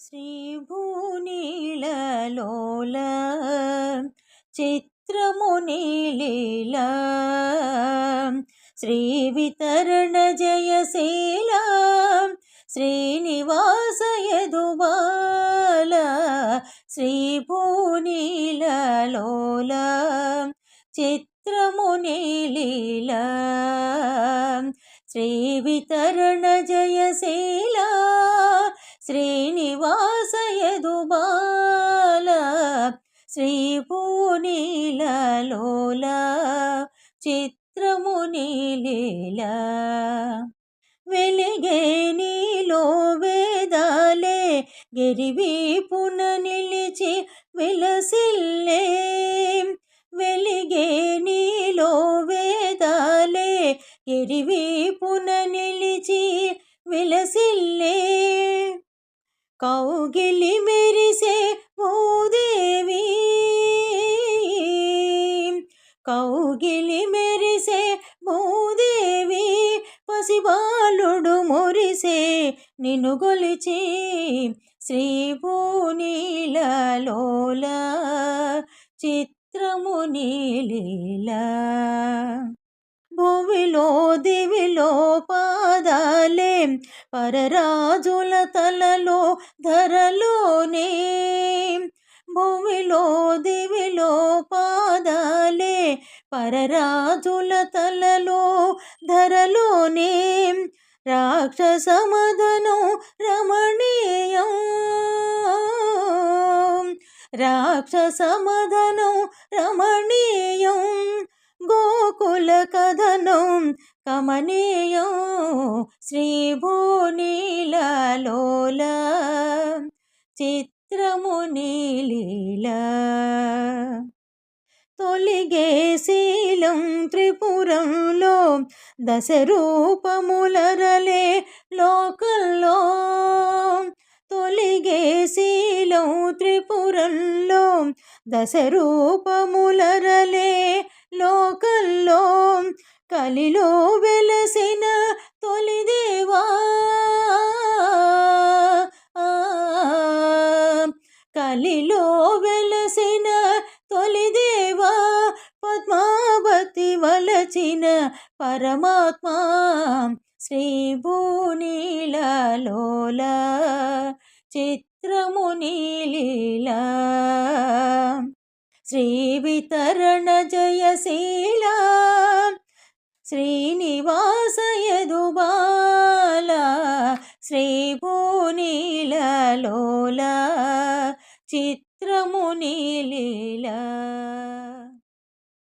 శ్రీభూనీలలోల చిత్రమునీలీల శ్రీవితరణ జయశీల శ్రీనివాస యదుబాల శ్రీభూనీలలోల చిత్రమునీలీల శ్రీవితరణ జయశీల శ్రీనివాస యదుబాల శ్రీభూనీలలోల చిత్రమునీలీల వెలిగే నీలో వేదాలే గిరివీపున నిలిచి విలసిల్లే వెలిగే నీలో వేదాలే గిరివీపున నిలిచి విలసిల్లే కౌగిలి మెరిసే భూదేవి కౌగిలి మెరిసే భూదేవి పసిబాలుడు మురిసే నిన్ను గొలిచి శ్రీభూనీలలోల చిత్రమునీలీల భువిలో దివిలో పాదాలే పరరాజుల తలలో ధరలోనే భువిలో దివిలో పాదాలే పరరాజుల తలలో ధరలోనే రాక్షసమదనం రమణీయం రాక్షసమదనం రమణీయం గోకుల కథనం కమనీయం శ్రీభూనీలలోల చిత్రమునీలీల తొలిగే శీలం త్రిపురంలో దశరూపములరలే లోకంలో తొలిగే శీలం త్రిపురంలో దశరూపములరలే లోకంలో కలిలో వెలసిన తొలిదేవా కలిలో వెలసిన తొలిదేవా పద్మావతి వలచిన పరమాత్మ శ్రీభూనీలలోల చిత్రమునీలీల శ్రీవితరణ జయశీల శ్రీనివాస యదుబాల శ్రీభూనీలలోల చిత్రమునీలీల